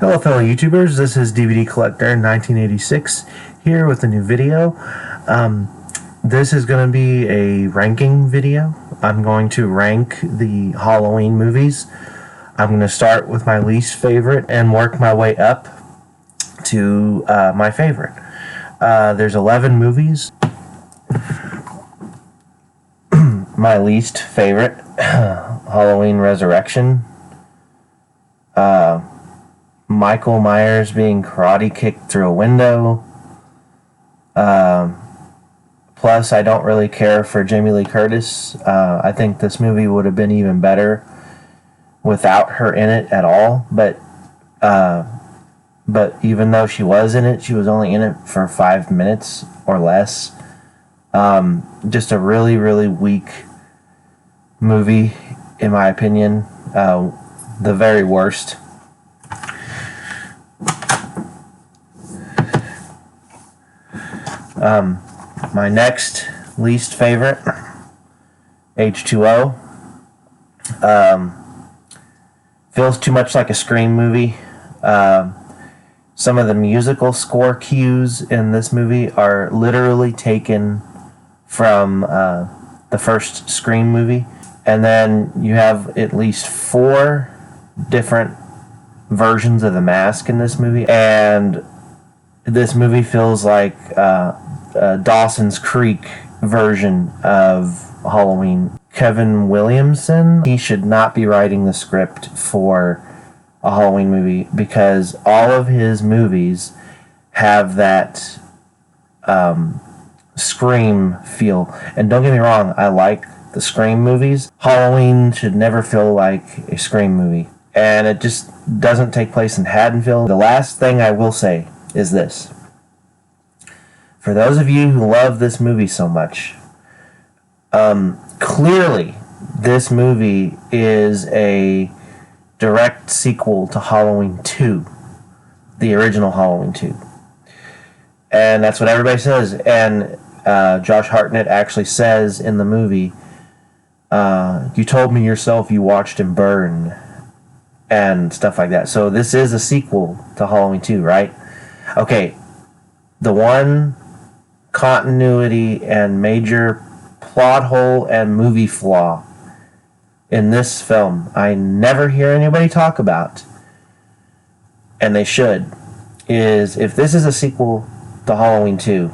Hello fellow YouTubers, this is DVD Collector 1986 here with a new video. This is going to be a ranking video. I'm going to rank the Halloween movies. I'm going to start with my least favorite and work my way up to my favorite. There's 11 movies. My least favorite, Halloween Resurrection. Michael Myers being karate kicked through a window. Plus, I don't really care for Jamie Lee Curtis. I think this movie would have been even better without her in it at all. But even though she was in it, she was only in it for 5 minutes or less. Just a really, really weak movie, in my opinion. The very worst. My next least favorite, H2O. Feels too much like a Scream movie. Some of the musical score cues in this movie are literally taken from the first Scream movie. And then you have at least 4 different versions of the mask in this movie. And this movie feels like Dawson's Creek version of Halloween. Kevin Williamson, he should not be writing the script for a Halloween movie because all of his movies have that Scream feel. And don't get me wrong, I like the Scream movies. Halloween should never feel like a Scream movie. And it just doesn't take place in Haddonfield. The last thing I will say is this. For those of you who love this movie so much, clearly this movie is a direct sequel to Halloween 2, the original Halloween 2. And that's what everybody says. And Josh Hartnett actually says in the movie, you told me yourself you watched him burn, and stuff like that. So this is a sequel to Halloween 2, right? Okay, the one continuity and major plot hole and movie flaw in this film I never hear anybody talk about, and they should, is if this is a sequel to Halloween 2,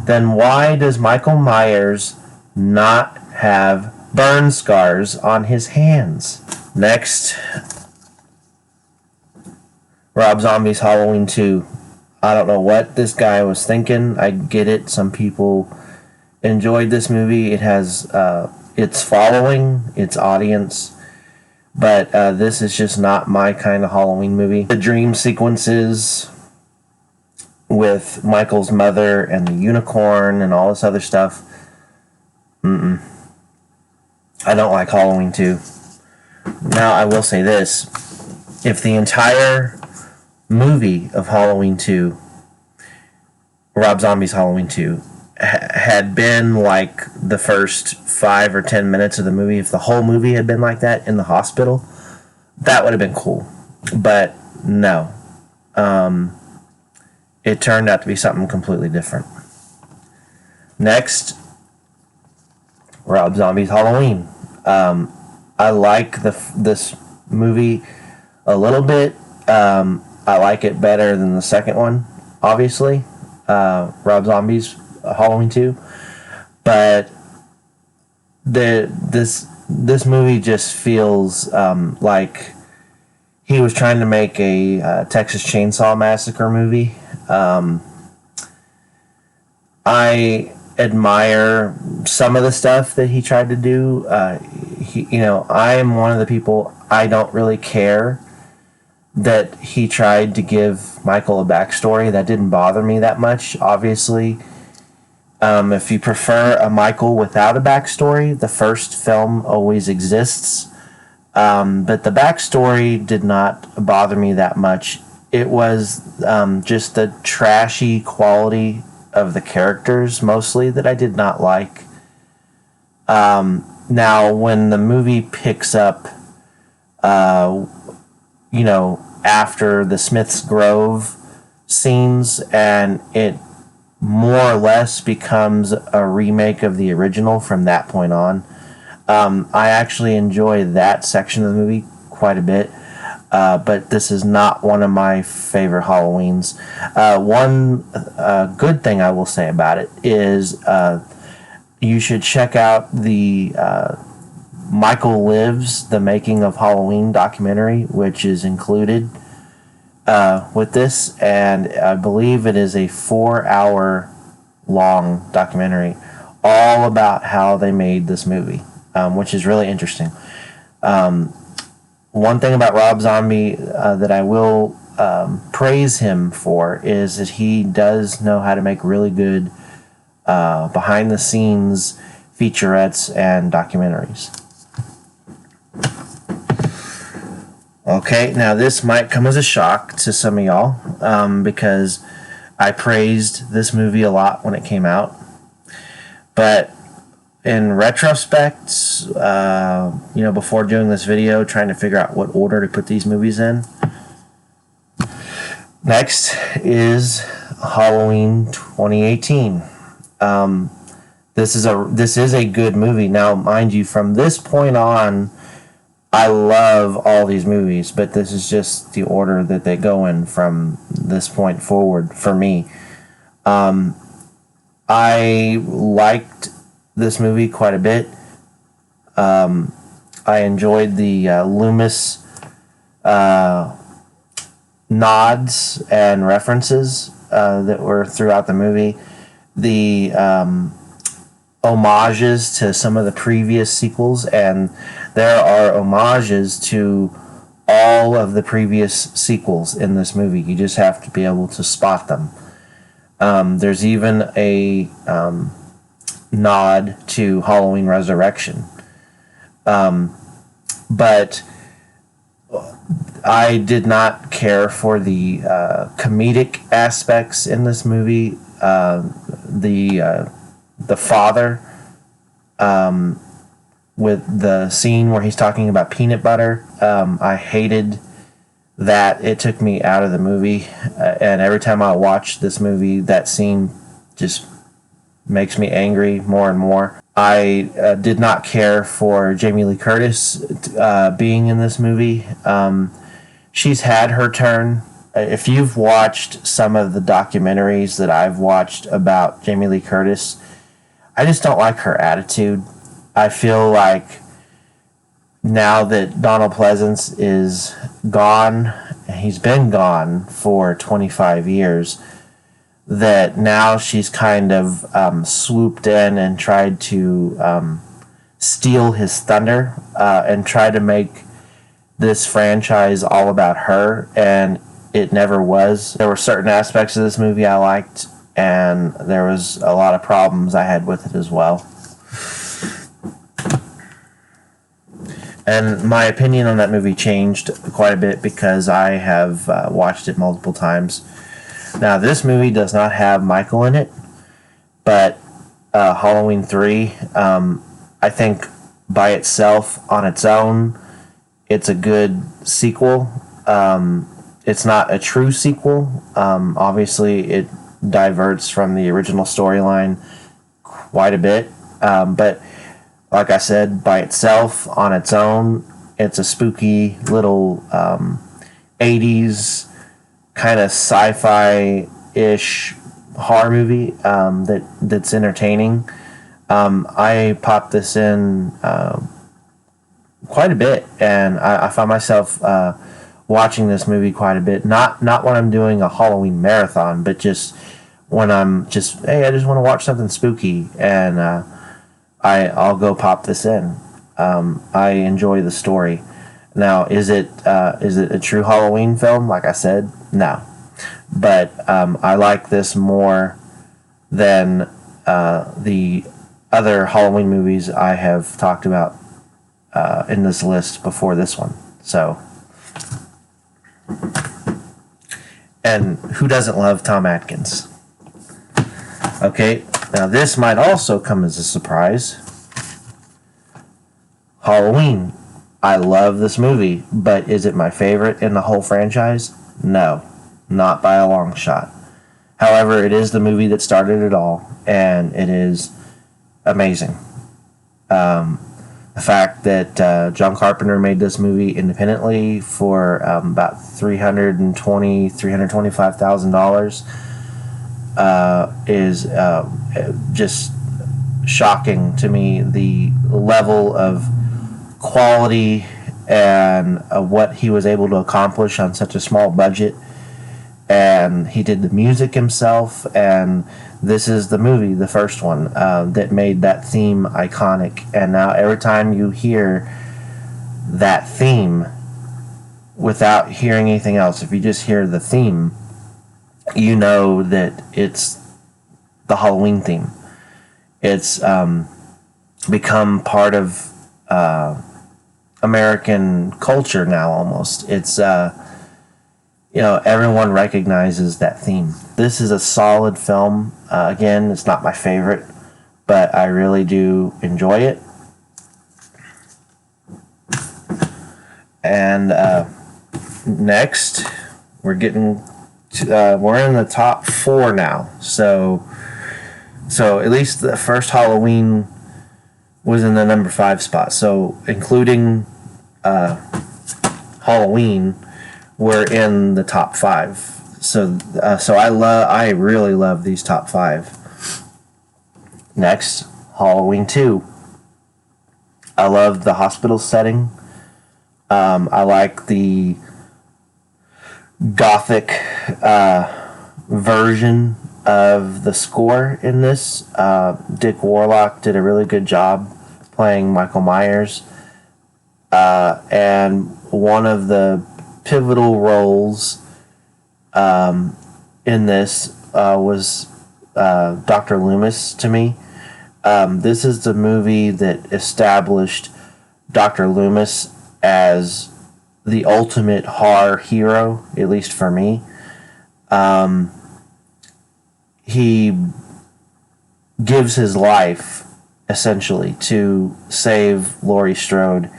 then why does Michael Myers not have burn scars on his hands? Next, Rob Zombie's Halloween 2. I don't know what this guy was thinking. I get it. Some people enjoyed this movie. It has its following, its audience. But this is just not my kind of Halloween movie. The dream sequences with Michael's mother and the unicorn and all this other stuff. I don't like Halloween 2. Now, I will say this. If the entire movie of Halloween 2, Rob Zombie's Halloween 2, had been like the first 5 or 10 minutes of the movie, if the whole movie had been like that in the hospital, that would have been cool. But no. It turned out to be something completely different. Next, Rob Zombie's Halloween. I like this movie a little bit. I like it better than the second one, obviously. Rob Zombie's Halloween 2. But this movie just feels like he was trying to make a Texas Chainsaw Massacre movie. I admire some of the stuff that he tried to do. I am one of the people, I don't really care that he tried to give Michael a backstory. That didn't bother me that much, obviously. If you prefer a Michael without a backstory, the first film always exists. But the backstory did not bother me that much. It was just the trashy quality of the characters, mostly, that I did not like. Now, when the movie picks up, after the Smith's Grove scenes, and it more or less becomes a remake of the original from that point on. I actually enjoy that section of the movie quite a bit, but this is not one of my favorite Halloweens. One good thing I will say about it is you should check out the Michael Lives, the Making of Halloween documentary, which is included with this, and I believe it is a 4-hour long documentary all about how they made this movie, which is really interesting. One thing about Rob Zombie that I will praise him for is that he does know how to make really good behind the scenes featurettes and documentaries. Okay, now this might come as a shock to some of y'all because I praised this movie a lot when it came out. But in retrospect, before doing this video, trying to figure out what order to put these movies in, next is Halloween 2018. This is a good movie. Now, mind you, from this point on, I love all these movies, but this is just the order that they go in from this point forward for me. I liked this movie quite a bit. I enjoyed the Loomis nods and references that were throughout the movie. The homages to some of the previous sequels, and there are homages to all of the previous sequels in this movie. You just have to be able to spot them. There's even a nod to Halloween Resurrection. But I did not care for the comedic aspects in this movie. The father, with the scene where he's talking about peanut butter, I hated that. It took me out of the movie, and every time I watch this movie, that scene just makes me angry more and more. I did not care for Jamie Lee Curtis being in this movie. She's had her turn. If you've watched some of the documentaries that I've watched about Jamie Lee Curtis, I just don't like her attitude. I feel like now that Donald Pleasence is gone, he's been gone for 25 years, that now she's kind of swooped in and tried to steal his thunder and try to make this franchise all about her, and it never was. There were certain aspects of this movie I liked, and there was a lot of problems I had with it as well. And my opinion on that movie changed quite a bit because I have watched it multiple times. Now, this movie does not have Michael in it, but Halloween 3, I think by itself, on its own, it's a good sequel. It's not a true sequel. Obviously, it diverts from the original storyline quite a bit. But like I said, by itself, on its own, it's a spooky little 80s kind of sci-fi-ish horror movie that's entertaining. I popped this in quite a bit, and I find myself watching this movie quite a bit. Not when I'm doing a Halloween marathon, but just when I'm just, hey, I just want to watch something spooky, and I'll go pop this in. I enjoy the story. Now, is it a true Halloween film? Like I said, no. But I like this more than the other Halloween movies I have talked about in this list before this one. So, and who doesn't love Tom Atkins? Okay, now this might also come as a surprise. Halloween I love this movie, but is it my favorite in the whole franchise? No, not by a long shot. However, it is the movie that started it all, and it is amazing. The fact that John Carpenter made this movie independently for about $325,000 is just shocking to me. The level of quality and what he was able to accomplish on such a small budget. And he did the music himself, and this is the movie, the first one, that made that theme iconic. And now every time you hear that theme without hearing anything else, if you just hear the theme, you know that it's the Halloween theme. It's become part of American culture now almost. It's everyone recognizes that theme. This is a solid film. Again, it's not my favorite, but I really do enjoy it. And next, we're getting we're in the top 4 now. So at least the first Halloween was in the number 5 spot. So including Halloween, we're in the top 5. So I really love these top 5. Next, Halloween 2. I love the hospital setting. I like the gothic version of the score in this. Dick Warlock did a really good job playing Michael Myers. And one of the pivotal roles in this was Dr. Loomis to me. This is the movie that established Dr. Loomis as the ultimate horror hero, at least for me. He gives his life essentially to save Laurie Strode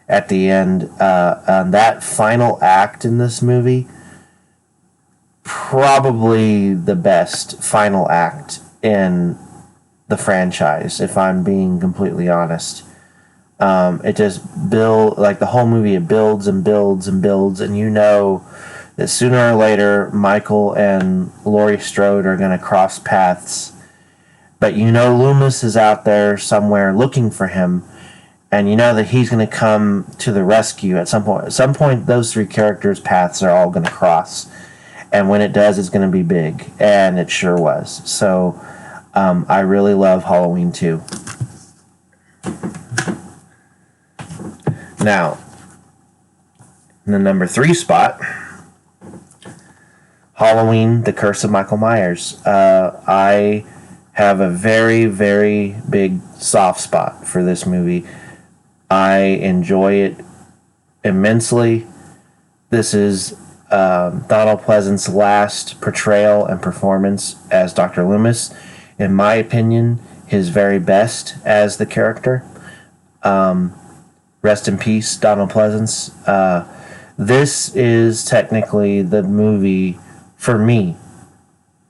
at the end. That final act in this movie, probably the best final act in the franchise, if I'm being completely honest. It just the whole movie, it builds and builds and builds, and you know that sooner or later Michael and Laurie Strode are going to cross paths. But you know Loomis is out there somewhere looking for him, and you know that he's going to come to the rescue at some point. At some point, those 3 characters' paths are all going to cross. And when it does, it's going to be big. And it sure was. So I really love Halloween 2. Now, in the number 3 spot, Halloween, The Curse of Michael Myers. I have a very, very big soft spot for this movie. I enjoy it immensely. This is Donald Pleasance's last portrayal and performance as Dr. Loomis. In my opinion, his very best as the character. Rest in peace, Donald Pleasance. This is technically the movie for me.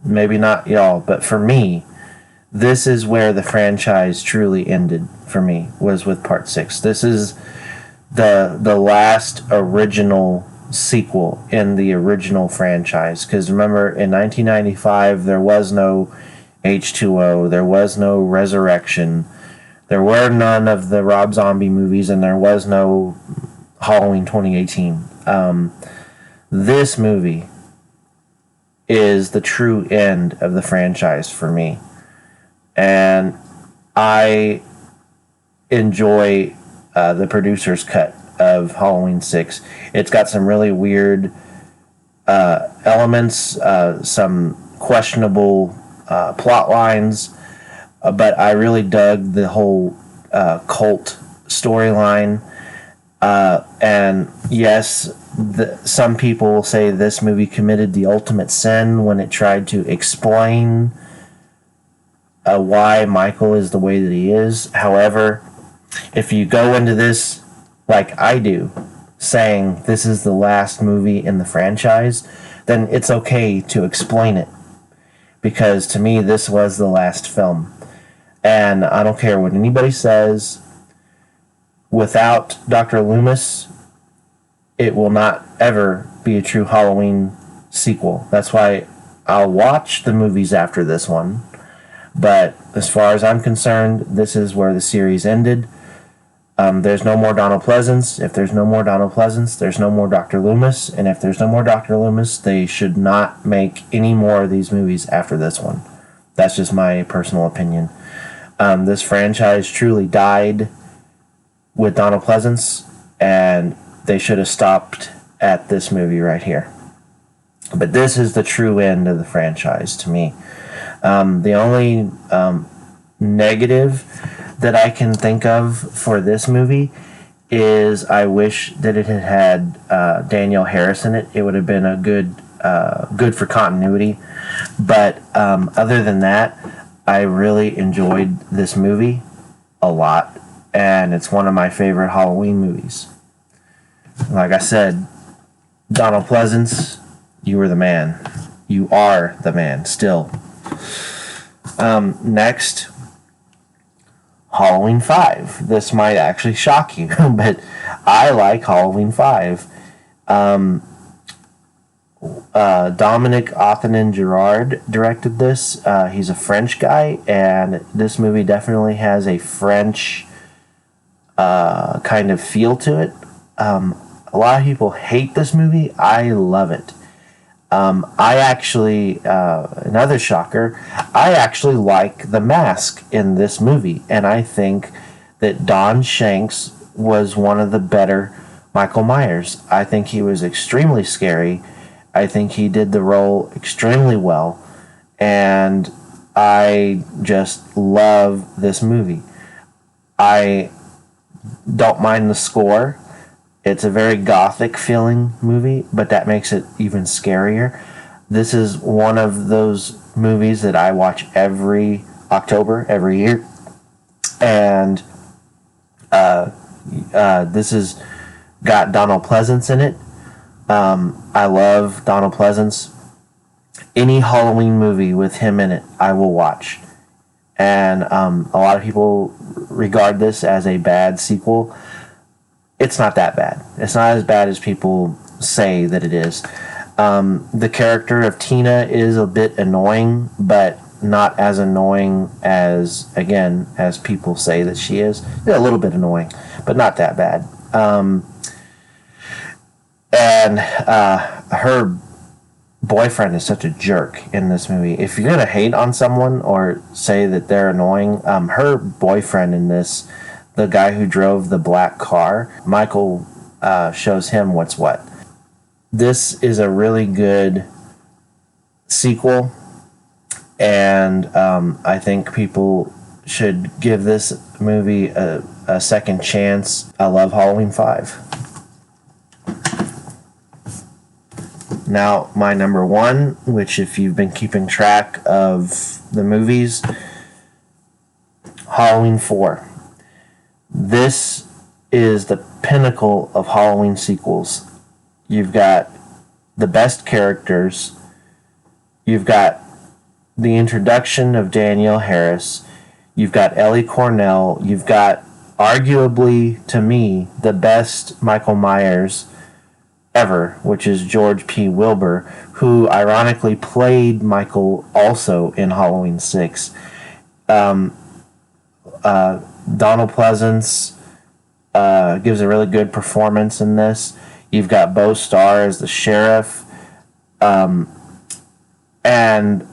Maybe not y'all, but for me, this is where the franchise truly ended for me, was with Part 6. This is the last original sequel in the original franchise. Because remember, in 1995, there was no H2O, there was no Resurrection, there were none of the Rob Zombie movies, and there was no Halloween 2018. This movie is the true end of the franchise for me. And I enjoy the producer's cut of Halloween 6. It's got some really weird elements, some questionable plot lines, but I really dug the whole cult storyline. And yes, some people will say this movie committed the ultimate sin when it tried to explain why Michael is the way that he is. However, if you go into this like I do, saying this is the last movie in the franchise, then it's okay to explain it. Because to me, this was the last film. And I don't care what anybody says, without Dr. Loomis, it will not ever be a true Halloween sequel. That's why I'll watch the movies after this one. But as far as I'm concerned, this is where the series ended. There's no more Donald Pleasance. If there's no more Donald Pleasance, there's no more Dr. Loomis. And if there's no more Dr. Loomis, they should not make any more of these movies after this one. That's just my personal opinion. This franchise truly died with Donald Pleasance, and they should have stopped at this movie right here. But this is the true end of the franchise to me. The only negative that I can think of for this movie is I wish that it had Danielle Harris in it. It would have been a good for continuity. But other than that, I really enjoyed this movie a lot, and it's one of my favorite Halloween movies. Like I said, Donald Pleasance, you were the man. You are the man still. Next, Halloween 5. This might actually shock you, but I like Halloween 5. Dominic Othenin-Girard directed this. He's a French guy, and this movie definitely has a French kind of feel to it. A lot of people hate this movie. I love it. I actually, another shocker, I actually like The Mask in this movie, and I think that Don Shanks was one of the better Michael Myers. I think he was extremely scary. I think he did the role extremely well, and I just love this movie. I don't mind the score. It's a very gothic feeling movie, but that makes it even scarier. This is one of those movies that I watch every October, every year. And this has got Donald Pleasance in it. I love Donald Pleasance. Any Halloween movie with him in it, I will watch. And a lot of people regard this as a bad sequel. It's not that bad. It's not as bad as people say that it is. The character of Tina is a bit annoying, but not as annoying as, again, as people say that she is. Yeah, a little bit annoying, but not that bad. And her boyfriend is such a jerk in this movie. If you're gonna hate on someone or say that they're annoying, her boyfriend in this, the guy who drove the black car, Michael shows him what's what. This is a really good sequel, and I think people should give this movie a second chance. I love Halloween 5. Now, my number one, which if you've been keeping track of the movies, Halloween 4. This is the pinnacle of Halloween sequels. You've got the best characters. You've got the introduction of Danielle Harris. You've got Ellie Cornell. You've got, arguably, to me, the best Michael Myers ever, which is George P. Wilbur, who ironically played Michael also in Halloween 6. Donald Pleasance gives a really good performance in this. You've got Beau Starr as the sheriff. And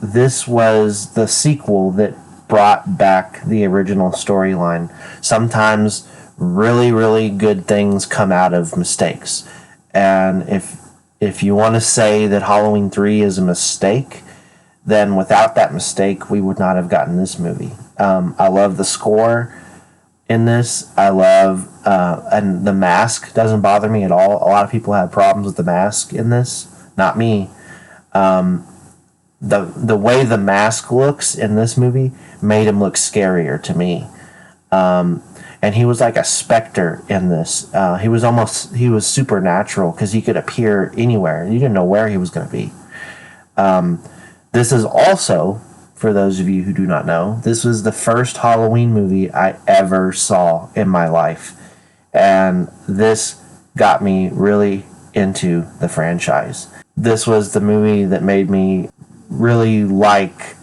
this was the sequel that brought back the original storyline. Sometimes really, really good things come out of mistakes. And if you want to say that Halloween 3 is a mistake, then without that mistake, we would not have gotten this movie. I love the score in this. I love, and the mask doesn't bother me at all. A lot of people have problems with the mask in this. Not me. The way the mask looks in this movie made him look scarier to me. and he was like a specter in this. He was supernatural because he could appear anywhere. You didn't know where he was going to be. This is also, for those of you who do not know, this was the first Halloween movie I ever saw in my life. And this got me really into the franchise. This was the movie that made me really like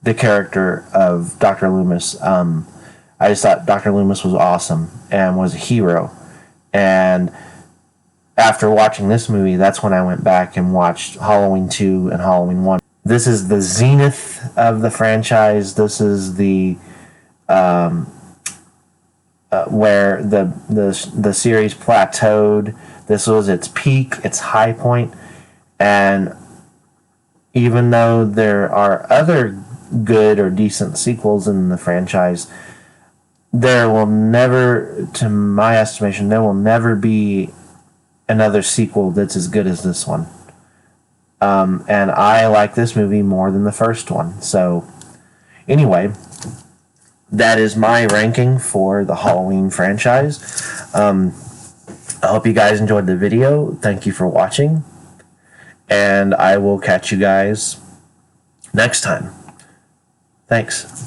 the character of Dr. Loomis. I just thought Dr. Loomis was awesome and was a hero. And after watching this movie, that's when I went back and watched Halloween 2 and Halloween 1. This is the zenith of the franchise. This is the where the series plateaued. This was its peak, its high point, and even though there are other good or decent sequels in the franchise, there will never, to my estimation, there will never be another sequel that's as good as this one. And I like this movie more than the first one. So, anyway, that is my ranking for the Halloween franchise. I hope you guys enjoyed the video. Thank you for watching. And I will catch you guys next time. Thanks.